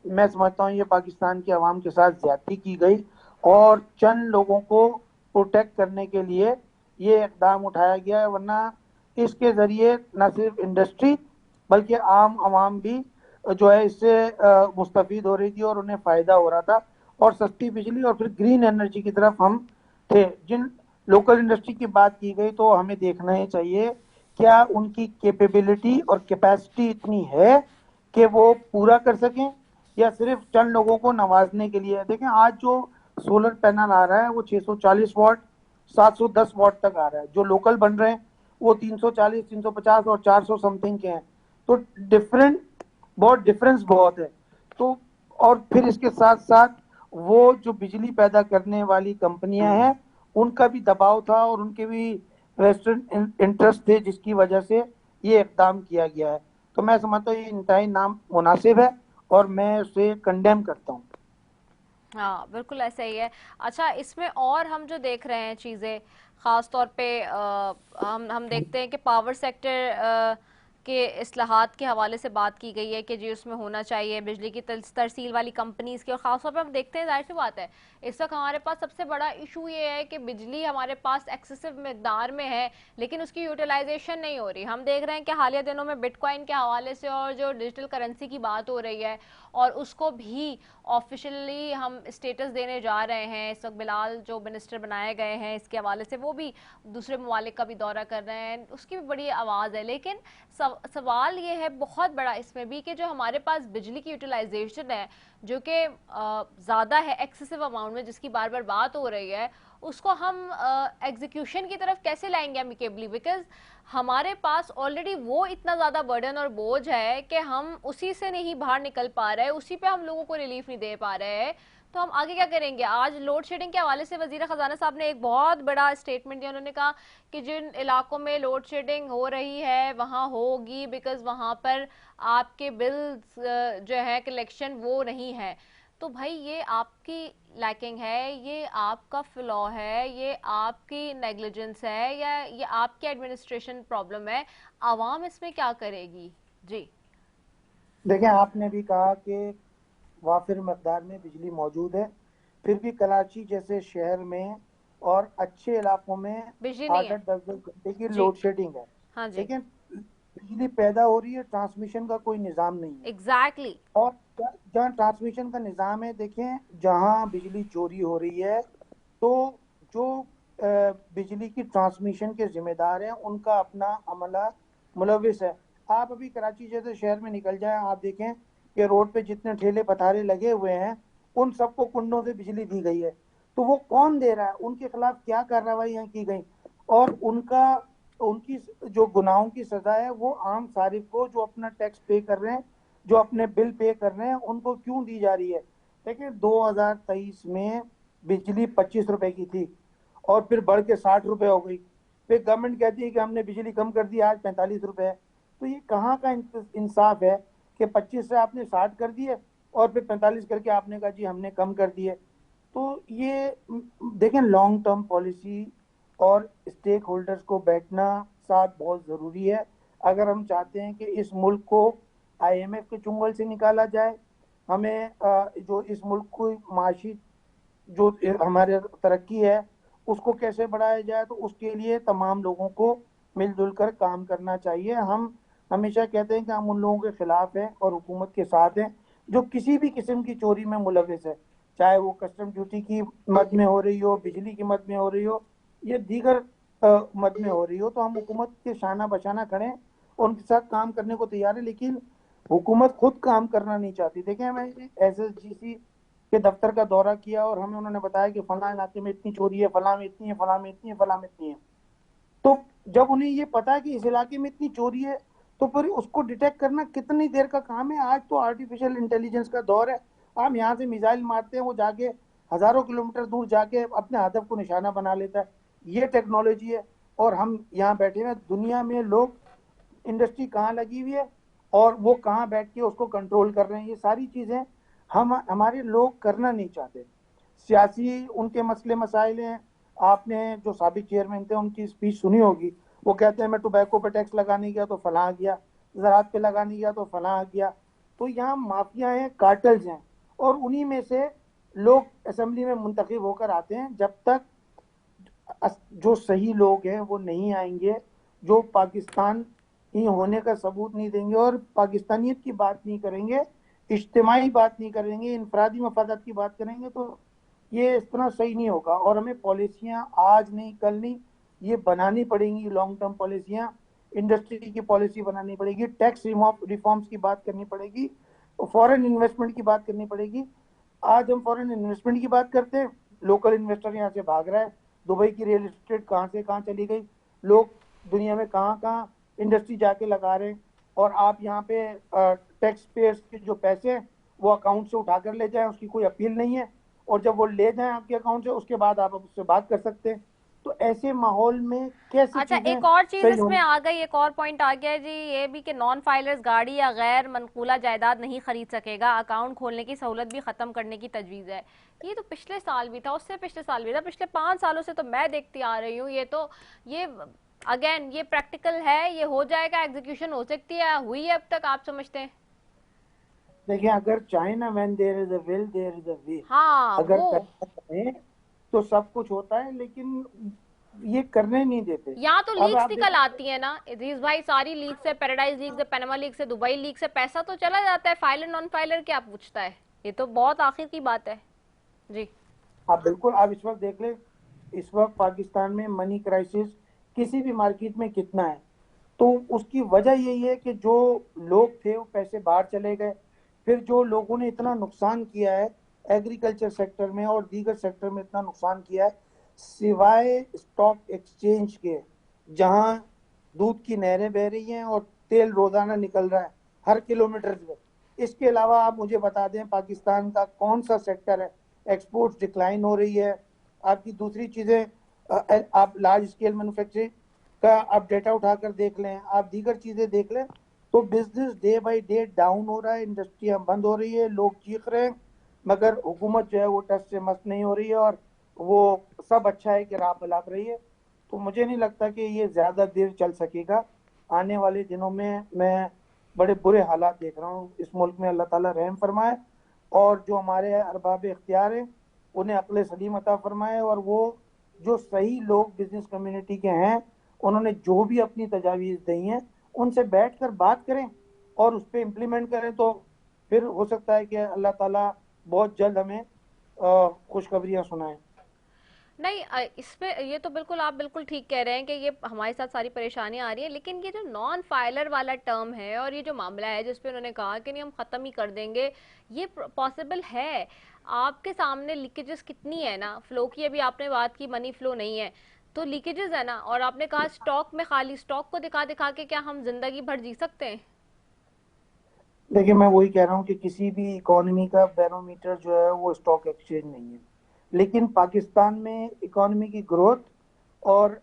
मैं समझता हूँ ये पाकिस्तान की आवाम के साथ ज्यादती की गई और चंद लोगों को प्रोटेक्ट करने के लिए ये इकदाम उठाया गया है। वरना इसके जरिए न सिर्फ इंडस्ट्री बल्कि आम आवाम भी जो है इससे मुस्तफीद हो रही थी और उन्हें फ़ायदा हो रहा था। और सस्ती बिजली और फिर ग्रीन एनर्जी की तरफ हम थे। जिन लोकल इंडस्ट्री की बात की गई, तो हमें देखना ही चाहिए क्या उनकी कैपेबिलिटी और कैपेसिटी इतनी है कि वो पूरा कर सकें या सिर्फ चंद लोगों को नवाजने के लिए। देखें, आज जो सोलर पैनल आ रहा है वो 640 वाट, 710 वाट तक आ रहा है। जो लोकल बन रहे हैं वो 340, 350 और 400 समथिंग के हैं। तो डिफरेंस बहुत है। तो और फिर इसके साथ साथ वो जो बिजली पैदा करने वाली कंपनियां हैं उनका भी दबाव था और उनके भी वेस्टर्न इंटरेस्ट थे, जिसकी वजह से ये इकदाम किया गया है। तो मैं समझता हूँ ये इंतहाई नामुनासिब है और मैं उसे कंडेम करता हूँ। हाँ, बिल्कुल ऐसा ही है। अच्छा, इसमें और हम जो देख रहे हैं चीज़ें, ख़ास तौर पे हम देखते हैं कि पावर सेक्टर के इस्लाहात के हवाले से बात की गई है कि जी उसमें होना चाहिए बिजली की तरसील वाली कंपनीज की, और ख़ासतौर पर हम देखते हैं, जाहिर सी बात है इस वक्त हमारे पास सबसे बड़ा इशू ये है कि बिजली हमारे पास एक्सेसिव मिकदार में है लेकिन उसकी यूटिलाइजेशन नहीं हो रही। हम देख रहे हैं कि हालिया दिनों में बिटकॉइन के हवाले से और जो डिजिटल करेंसी की बात हो रही है, और उसको भी ऑफिशियली हम स्टेटस देने जा रहे हैं। इस वक्त बिलाल जो मिनिस्टर बनाए गए हैं इसके हवाले से वो भी दूसरे ममालिक का भी दौरा कर रहे हैं, उसकी भी बड़ी आवाज़ है। लेकिन सवाल ये है बहुत बड़ा इसमें भी कि जो हमारे पास बिजली की यूटिलाइजेशन है जो कि ज़्यादा है एक्सेसिव अमाउंट में, जिसकी बार बार बात हो रही है, उसको हम एग्जीक्यूशन की तरफ कैसे लाएंगे अमिकेबली, बिकॉज हमारे पास ऑलरेडी वो इतना ज़्यादा बर्डन और बोझ है कि हम उसी से नहीं बाहर निकल पा रहे, उसी पे हम लोगों को रिलीफ नहीं दे पा रहे हैं। तो हम आगे क्या करेंगे? आज लोड शेडिंग के हवाले से वजीर खजाना साहब ने एक बहुत बड़ा स्टेटमेंट दिया। उन्होंने कहा कि जिन इलाकों में लोड शेडिंग हो रही है वहाँ होगी बिकॉज वहाँ पर आपके बिल्स जो है कलेक्शन वो नहीं है। तो भाई ये आपकी लैकिंग है, ये आपका फ्लॉ है, ये आपकी नेग्लिजेंस है, या ये आपकी एडमिनिस्ट्रेशन प्रॉब्लम है? आवाम इसमें क्या करेगी? जी देखिए, आपने भी कहा कि वाफिर मकदार में बिजली मौजूद है, फिर भी कराची जैसे शहर में और अच्छे इलाकों में बिजली नहीं है। 8-10 घंटे की जी लोड शेडिंग है। हाँ जी लेकिन बिजली पैदा हो रही है, ट्रांसमिशन का कोई निज़ाम नहीं है। एग्जैक्टली और जहाँ ट्रांसमिशन का निज़ाम है, देखें जहाँ बिजली चोरी हो रही है तो जो बिजली की ट्रांसमिशन के जिम्मेदार हैं उनका अपना अमला मुलविस है। आप अभी कराची जैसे शहर में निकल जाएं, आप देखें कि रोड पे जितने ठेले पथारे लगे हुए हैं उन सबको कुंडों से बिजली दी गई है। तो वो कौन दे रहा है, उनके खिलाफ क्या कार्रवाइयाँ की गई, और उनकी जो गुनाहों की सजा है वो आम सारिफ को जो अपना टैक्स पे कर रहे हैं, जो अपने बिल पे कर रहे हैं, उनको क्यों दी जा रही है? देखिए 2023 में बिजली 25 रुपए की थी और फिर बढ़ के 60 रुपए हो गई। फिर गवर्नमेंट कहती है कि हमने बिजली कम कर दी, आज 45 रुपए है। तो ये कहाँ का इंसाफ है कि 25 से आपने 60 कर दिए और फिर 45 करके आपने कहा जी हमने कम कर दिए। तो ये देखें, लॉन्ग टर्म पॉलिसी और स्टेक होल्डर्स को बैठना साथ बहुत ज़रूरी है अगर हम चाहते हैं कि इस मुल्क को IMF के चुंगल से निकाला जाए। हमें जो इस मुल्क को माशी जो हमारे तरक्की है उसको कैसे बढ़ाया जाए, तो उसके लिए तमाम लोगों को मिलजुल कर काम करना चाहिए। हम हमेशा कहते हैं कि हम उन लोगों के खिलाफ हैं और हुकूमत के साथ हैं जो किसी भी किस्म की चोरी में मुलविस है, चाहे वो कस्टम ड्यूटी की मद में हो रही हो, बिजली की मद में हो रही हो, या दीगर मद में हो रही हो। तो हम हुकूमत के शाना बशाना खड़े उनके साथ काम करने को तैयार है, लेकिन हुकूमत खुद काम करना नहीं चाहती। देखें, मैंने SSGC के दफ्तर का दौरा किया और हमें उन्होंने बताया कि फलां इलाके में इतनी चोरी है, फलां में इतनी है, फलां में इतनी है, फलां में इतनी है। तो जब उन्हें ये पता है कि इस इलाके में इतनी चोरी है तो फिर उसको डिटेक्ट करना कितनी देर का काम है? आज तो आर्टिफिशियल इंटेलिजेंस का दौर है। हम यहाँ से मिसाइल मारते हैं, वो जाके हजारों किलोमीटर दूर जाके अपने हदफ को निशाना बना लेता है। ये टेक्नोलॉजी है और हम यहाँ बैठे हैं। दुनिया में लोग इंडस्ट्री कहाँ लगी हुई है और वो कहाँ बैठ के उसको कंट्रोल कर रहे हैं, ये सारी चीज़ें हमारे लोग करना नहीं चाहते। सियासी उनके मसले मसाइल हैं। आपने जो साबिक चेयरमैन थे उनकी स्पीच सुनी होगी, वो कहते हैं मैं टोबैको पे टैक्स लगाने गया तो फलां आ गया, ज़राअत पे लगाने गया तो फलां आ गया। तो यहाँ माफिया हैं, कार्टल्स हैं, और उन्हीं में से लोग असेंबली में मुंतखब होकर आते हैं। जब तक जो सही लोग हैं वो नहीं आएंगे, जो पाकिस्तान ही होने का सबूत नहीं देंगे और पाकिस्तानियत की बात नहीं करेंगे, इज्तिमाई बात नहीं करेंगे, इनफरादी मफादात की बात करेंगे, तो ये इस तरह सही नहीं होगा। और हमें पॉलिसियाँ आज नहीं कल नहीं ये बनानी पड़ेंगी, लॉन्ग टर्म पॉलिसियाँ। इंडस्ट्री की पॉलिसी बनानी पड़ेगी, टैक्स रिफॉर्म्स की बात करनी पड़ेगी, फॉरेन इन्वेस्टमेंट की बात करनी पड़ेगी। आज हम फॉरेन इन्वेस्टमेंट की बात करते हैं, लोकल इन्वेस्टर यहाँ से भाग रहा है। दुबई की रियल एस्टेट कहाँ से कहाँ चली गई, लोग दुनिया में कहाँ कहाँ इंडस्ट्री जाके लगा रहे हैं, और आप यहाँ पे टैक्स पेयर्स के जो पैसे हैं वो अकाउंट से उठा कर ले जाएं, उसकी कोई अपील नहीं है, और जब वो ले जाएं आपके अकाउंट से उसके बाद आप उससे बात कर सकते हैं। तो ऐसे माहौल में कैसे? अच्छा, एक और चीज इसमें आ गई, एक और पॉइंट आ गया जी, ये भी कि नॉन फाइलर्स गाड़ी या गैर मनकूला जायदाद नहीं खरीद सकेगा, अकाउंट खोलने की सहूलत भी खत्म करने की तजवीज़ है। ये तो पिछले साल भी था, उससे पिछले साल भी था, पिछले 5 सालों से तो मैं देखती आ रही हूँ। ये अगेन ये प्रैक्टिकल है, ये हो जाएगा, एग्जीक्यूशन हो सकती है, हुई है अब तक, आप समझते हैं? देखिए, अगर China when there is a will there is a way, हाँ अगर वो करना चाहे तो सब कुछ होता है, लेकिन ये करने नहीं देते। यहाँ तो अब लीक्स आप निकल देखो, आती है ना इदरीस भाई, सारी लीक्स है, पैराडाइज लीक्स है, पनामा लीक्स है, दुबई लीक्स है, पैसा तो चला जाता है, फाइलर नॉन फाइलर क्या पूछता है? ये तो बहुत आखिर की बात है जी। आप बिल्कुल, आप इस वक्त देख ले, इस वक्त पाकिस्तान में मनी क्राइसिस किसी भी मार्केट में कितना है, तो उसकी वजह यही है कि जो लोग थे वो पैसे बाहर चले गए। फिर जो लोगों ने इतना नुकसान किया है एग्रीकल्चर सेक्टर में और दीगर सेक्टर में, इतना नुकसान किया है, सिवाय स्टॉक एक्सचेंज के, जहां दूध की नहरें बह रही हैं और तेल रोजाना निकल रहा है हर किलोमीटर पे। इसके अलावा आप मुझे बता दें पाकिस्तान का कौन सा सेक्टर है एक्सपोर्ट्स डिक्लाइन हो रही है। आपकी दूसरी चीजें, आप लार्ज स्केल मैन्युफैक्चरिंग का आप डेटा उठाकर देख लें, आप दीगर चीजें देख लें, तो business day by day down हो रहा है, इंडस्ट्रियां बंद हो रही है, लोग चीख रहे हैं, मगर हुकूमत जो है वो टस से मस्त नहीं हो रही है और वो सब अच्छा है कि राह पलाप रही है। तो मुझे नहीं लगता कि ये ज्यादा देर चल सकेगा। आने वाले दिनों में मैं बड़े बुरे हालात देख रहा हूँ इस मुल्क में। अल्लाह ताला रहम फरमाए और जो हमारे अरबाब इख्तियार हैं उन्हें अक्ल सलीम अता फरमाए, और वो जो सही लोग बिजनेस कम्युनिटी के हैं उन्होंने जो भी अपनी तजावीज़ दी हैं उनसे बैठकर बात करें और उस पर इम्प्लीमेंट करें, तो फिर हो सकता है कि अल्लाह ताला बहुत जल्द हमें खुशखबरियां सुनाए। नहीं इसमें ये तो बिल्कुल आप बिल्कुल ठीक कह रहे हैं कि ये हमारे साथ सारी परेशानियां आ रही है, लेकिन ये जो नॉन फाइलर वाला टर्म है और ये जो मामला है जिसपे उन्होंने कहा कि नहीं हम खत्म ही कर देंगे, ये पॉसिबल है? आपके सामने लीकेजेस कितनी है ना, फ्लो की अभी आपने बात की, मनी फ्लो नहीं है तो लीकेजेस है ना, और आपने कहा स्टॉक में, खाली स्टॉक को दिखा दिखा के क्या हम जिंदगी भर जी सकते हैं? देखिए, मैं वही कह रहा हूँ कि किसी भी इकोनॉमी का बैरोमीटर जो है वो स्टॉक एक्सचेंज नहीं है, लेकिन पाकिस्तान में इकोनॉमी की ग्रोथ और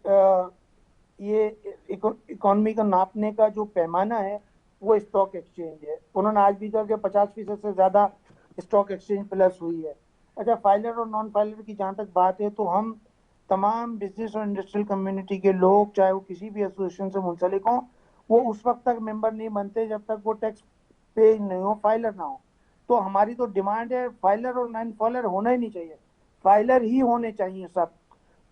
ये इकोनॉमी को नापने का जो पैमाना है वो स्टॉक एक्सचेंज है। उन्होंने आज भी कहा कि 50% से ज्यादा स्टॉक एक्सचेंज प्लस हुई है। अच्छा, फाइलर और नॉन फाइलर की जहाँ तक बात है, तो हम तमाम बिजनेस और इंडस्ट्रियल कम्युनिटी के लोग, चाहे वो किसी भी एसोसिएशन से मुंसलिक हों, वो उस वक्त तक मेंबर नहीं बनते जब तक वो टैक्स पे नहीं हो, फाइलर ना हो। तो हमारी तो डिमांड है फाइलर और नॉन फाइलर होना ही नहीं चाहिए, फाइलर ही होने चाहिए सब।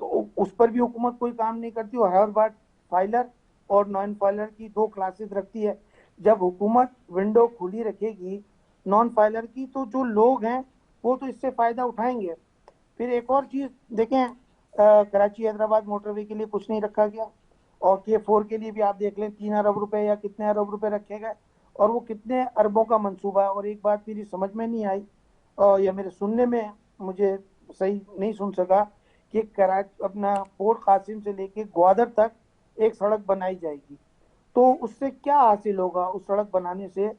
तो उस पर भी हुकूमत कोई काम नहीं करती और हर बार फाइलर और नॉन फाइलर की दो क्लासेस रखती है। जब हुकूमत विंडो खुली रखेगी नॉन फाइलर की, तो जो लोग हैं वो तो इससे फायदा उठाएंगे। फिर एक और चीज देखें, कराची हैदराबाद मोटरवे के लिए कुछ नहीं रखा गया, और K4 के लिए भी आप देख लें 3 अरब रुपए या कितने अरब रुपए रखे गए, और वो कितने अरबों का मंसूबा है। और एक बात मेरी समझ में नहीं आई, या मेरे सुनने में मुझे सही नहीं सुन सका, कि कराची अपना पोर्ट कासिम से लेके ग्वादर तक एक सड़क बनाई जाएगी। तो उससे क्या हासिल होगा उस सड़क बनाने से,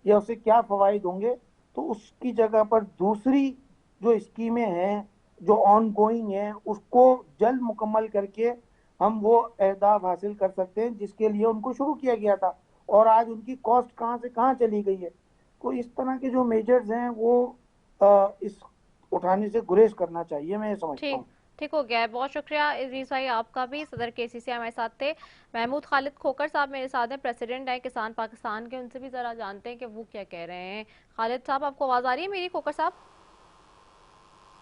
या उससे क्या फवाइद होंगे? तो उसकी जगह पर दूसरी जो स्कीमें हैं जो ऑन गोइंग हैं उसको जल्द मुकम्मल करके हम वो अहदाफ हासिल कर सकते हैं जिसके लिए उनको शुरू किया गया था, और आज उनकी कॉस्ट कहाँ से कहाँ चली गई है। तो इस तरह के जो मेजर्स हैं वो इस उठाने से गुरेज करना चाहिए, मैं ये समझता ठीक हूँ। ठीक हो गया है, बहुत शुक्रिया इदरीस भाई आपका भी। सदर KCC हमारे साथ थे। महमूद खालिद खोकर साहब मेरे साथ हैं, प्रेसिडेंट है किसान पाकिस्तान के, उनसे भी जरा जानते हैं कि वो क्या कह रहे हैं। खालिद साहब आपको आवाज आ रही है मेरी? खोकर साहब,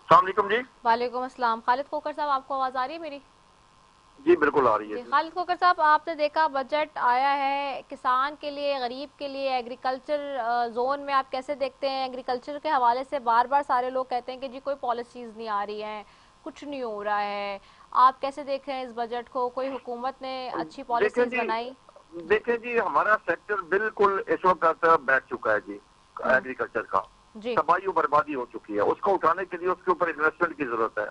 अस्सलाम वालेकुम जी। वालेकुम अस्सलाम। खालिद खोकर साहब आपको आवाज आ रही है मेरी? जी बिल्कुल आ रही है जी जी। खालिद खोकर साहब, आपने देखा बजट आया है किसान के लिए, गरीब के लिए, एग्रीकल्चर जोन में आप कैसे देखते हैं? एग्रीकल्चर के हवाले से बार बार सारे लोग कहते हैं कि जी कोई पॉलिसीज नहीं आ रही हैं, कुछ नहीं हो रहा है। आप कैसे देख रहे हैं इस बजट को? कोई हुकूमत ने अच्छी पॉलिसीज बनाई? देखें जी, हमारा सेक्टर बिल्कुल इस वक्त बैठ चुका है जी। एग्रीकल्चर का जी तबाही और बर्बादी हो चुकी है। उसको उठाने के लिए उसके ऊपर इन्वेस्टमेंट की जरूरत है,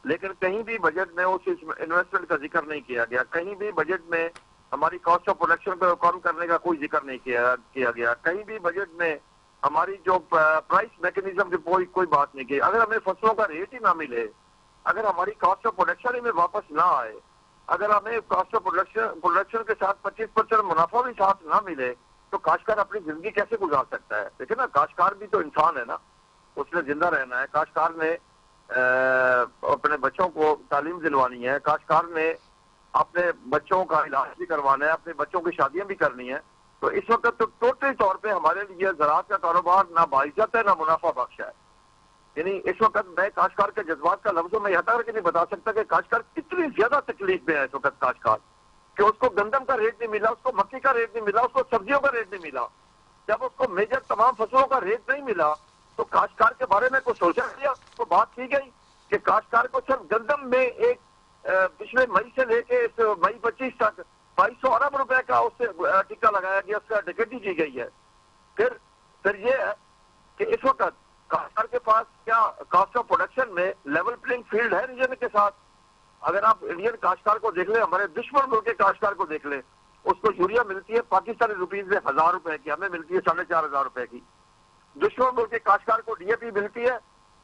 लेकिन कहीं भी बजट में उस इन्वेस्टमेंट का जिक्र नहीं किया गया। कहीं भी बजट में हमारी कॉस्ट ऑफ प्रोडक्शन को कम करने का कोई जिक्र नहीं किया गया। कहीं भी बजट में हमारी जो प्राइस मैकेनिज्म की कोई बात नहीं की। अगर हमें फसलों का रेट ही ना मिले, अगर हमारी कॉस्ट ऑफ प्रोडक्शन ही में वापस ना आए, अगर हमें कॉस्ट ऑफ प्रोडक्शन के साथ 25% मुनाफा भी साथ ना मिले, तो काश्तकार अपनी जिंदगी कैसे गुजार सकता है? देखिए ना, काश्तकार भी तो इंसान है ना, उसने जिंदा रहना है। काश्तकार ने अपने बच्चों को तालीम दिलवानी है। काश्तकार ने अपने बच्चों का इलाज भी करवाना है, अपने बच्चों की शादियां भी करनी है, तो इस वक्त तो टोटली तौर पे हमारे लिए ज़राअत का कारोबार ना बाइज्जत है ना मुनाफा बख्श है। यानी इस वक्त मैं काश्तकार के जज्बात का लफ्जों में यहाँ तक नहीं बता सकता कि काश्तकार कितनी ज्यादा तकलीफ में है इस वक्त काश्तकार, कि उसको गंदम का रेट नहीं मिला, उसको मक्की का रेट नहीं मिला, उसको सब्जियों का रेट नहीं मिला। जब उसको मेजर तमाम फसलों का रेट नहीं मिला तो काश्तकार के बारे में कुछ सोचा गया, तो बात की गई कि काश्तकार को सिर्फ गंदम में एक पिछले मई से लेके इस मई 25 तक 2200 अरब रुपए का उससे टिक्का लगाया गया, उसका टिकट की गई है। फिर ये है कि इस वक्त काश्तकार के पास क्या कॉस्ट ऑफ प्रोडक्शन में लेवल प्लेइंग फील्ड है रीजन के साथ? अगर आप इंडियन काश्तकार को देख ले, हमारे दुश्मन मुल्क के काश्तकार को देख ले, उसको यूरिया मिलती है पाकिस्तानी रुपीज में 1000 रुपए की, हमें मिलती है 4500 रुपए की। दुश्मन मुल्क के काश्तकार को डीएपी मिलती है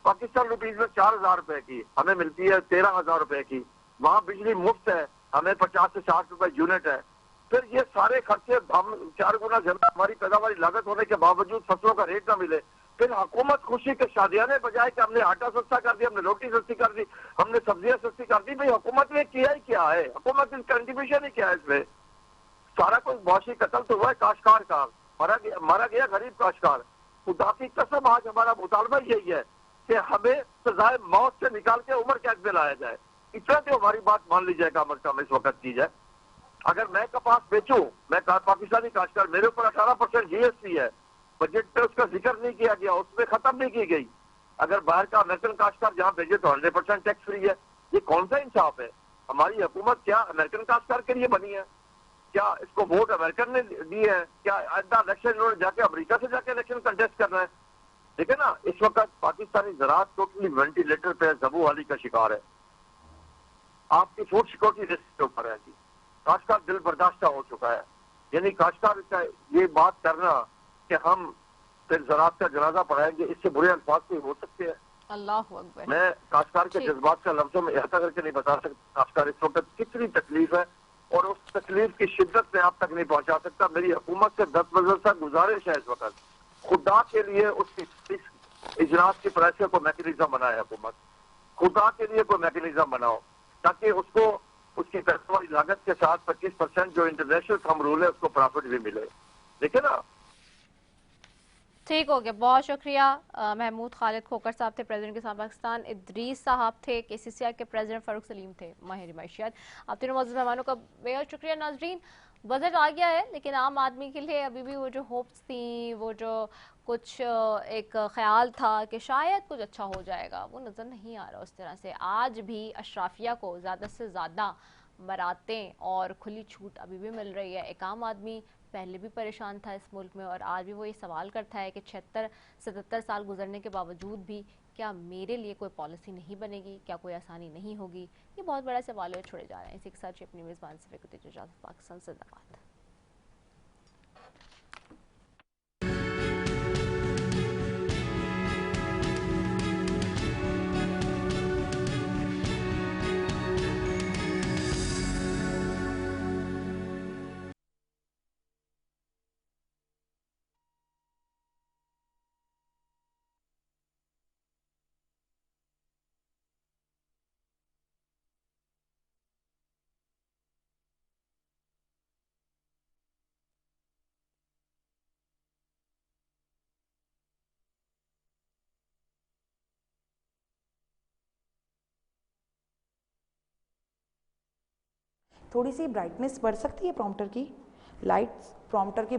पाकिस्तान रुपीज में 4000 रुपए की, हमें मिलती है 13000 रुपए की। वहां बिजली मुफ्त है, हमें 50 से 60 रुपए यूनिट है। फिर ये सारे खर्चे हम 4 गुना ज्यादा हमारी पैदावारी लागत होने के बावजूद फसलों का रेट ना मिले। फिर हुकूमत खुशी के शादियाने बजाय कि हमने आटा सस्ता कर दिया, हमने रोटी सस्ती कर दी, हमने सब्जियां सस्ती कर दी, भाई हुकूमत ने किया ही क्या है? हुकूमत ने कंट्रीब्यूशन ही क्या है इसमें? सारा कुछ मुआशी कत्ल तो हुआ है काश्तकार का, मारा गया गरीब काश्तकार। खुदा की कसम आज हमारा मुतालबा यही है कि हमें सजाए मौत से निकाल के उम्र कैद में लाया जाए। इतना तो हमारी बात मान ली जाए, कम अज कम इस वक्त की जाए। अगर मैं कपास बेचूं, मैं पाकिस्तानी काश्तकार, मेरे ऊपर 18% जीएसटी है, बजट पे उसका जिक्र नहीं किया गया, उसमें खत्म नहीं की गई। अगर बाहर का अमेरिकन काश्तकार जहां भेजे तो 100% टैक्स फ्री है। ये कौन सा इंसाफ है? हमारी हुकूमत क्या अमेरिकन काश्तकार के लिए बनी है? क्या इसको वोट अमेरिकन ने दी है? क्या आइंदा इलेक्शन इन्होंने जाके अमेरिका से जाके इलेक्शन कंटेस्ट करना है? देखिए ना, इस वक्त पाकिस्तानी ज़राअत टोटली वेंटिलेटर पे जबूवाली का शिकार है। आपकी फूड सिक्योरिटी रिस्क के ऊपर है जी। काश्तकार दिल बर्दाश्ता हो चुका है। यानी काश्तकार का ये बात करना कि हम फिर ज़राअत का जनाजा पढ़ाएंगे, इससे बुरे अल्फाज कोई हो सकते हैं? अल्लाह अकबर। मैं काश्तकार के जज्बात का लफ्जों में यहाँ करके नहीं बता सकता काश्तकार इस वक्त कितनी तकलीफ है, और उस तकलीफ की शिद्दत में आप तक नहीं पहुंचा सकता। मेरी हुकूमत से 10 बजे से गुजारिश है इस वक्त, खुदा के लिए उसकी इजलास की प्रेशर को मैकेनिज्म बनाए हुकूमत, खुदा के लिए कोई मैकेनिज्म बनाओ ताकि उसको उसकी पैदावारी लागत के साथ 25% जो इंटरनेशनल थंब रूल है उसको प्रॉफिट भी मिले। देखिए ना। ठीक हो गया, बहुत शुक्रिया। महमूद खालिद खोकर साहब थे प्रेसिडेंट के साथ पाकिस्तान, इदरीस साहब थे केसीसीआर के प्रेसिडेंट, फारूक सलीम थे माहिर मैशियत। आप तीनों मौजूद मेहमानों का बेहद शुक्रिया। नाजरीन, बजट आ गया है लेकिन आम आदमी के लिए अभी भी वो जो होप्स थी, वो जो कुछ एक ख्याल था कि शायद कुछ अच्छा हो जाएगा, वो नज़र नहीं आ रहा उस तरह से। आज भी अशराफिया को ज़्यादा से ज़्यादा बरातें और खुली छूट अभी भी मिल रही है। एक आम आदमी पहले भी परेशान था इस मुल्क में और आज भी वो ये सवाल करता है कि 76-77 साल गुजरने के बावजूद भी क्या मेरे लिए कोई पॉलिसी नहीं बनेगी, क्या कोई आसानी नहीं होगी? ये बहुत बड़ा सवाल है, छोड़े जा रहे हैं। इसी के साथ अपनी मेज़बान से पाकिस्तान जिंदाबाद। थोड़ी सी ब्राइटनेस बढ़ सकती है प्रॉम्प्टर की, लाइट्स प्रॉम्प्टर की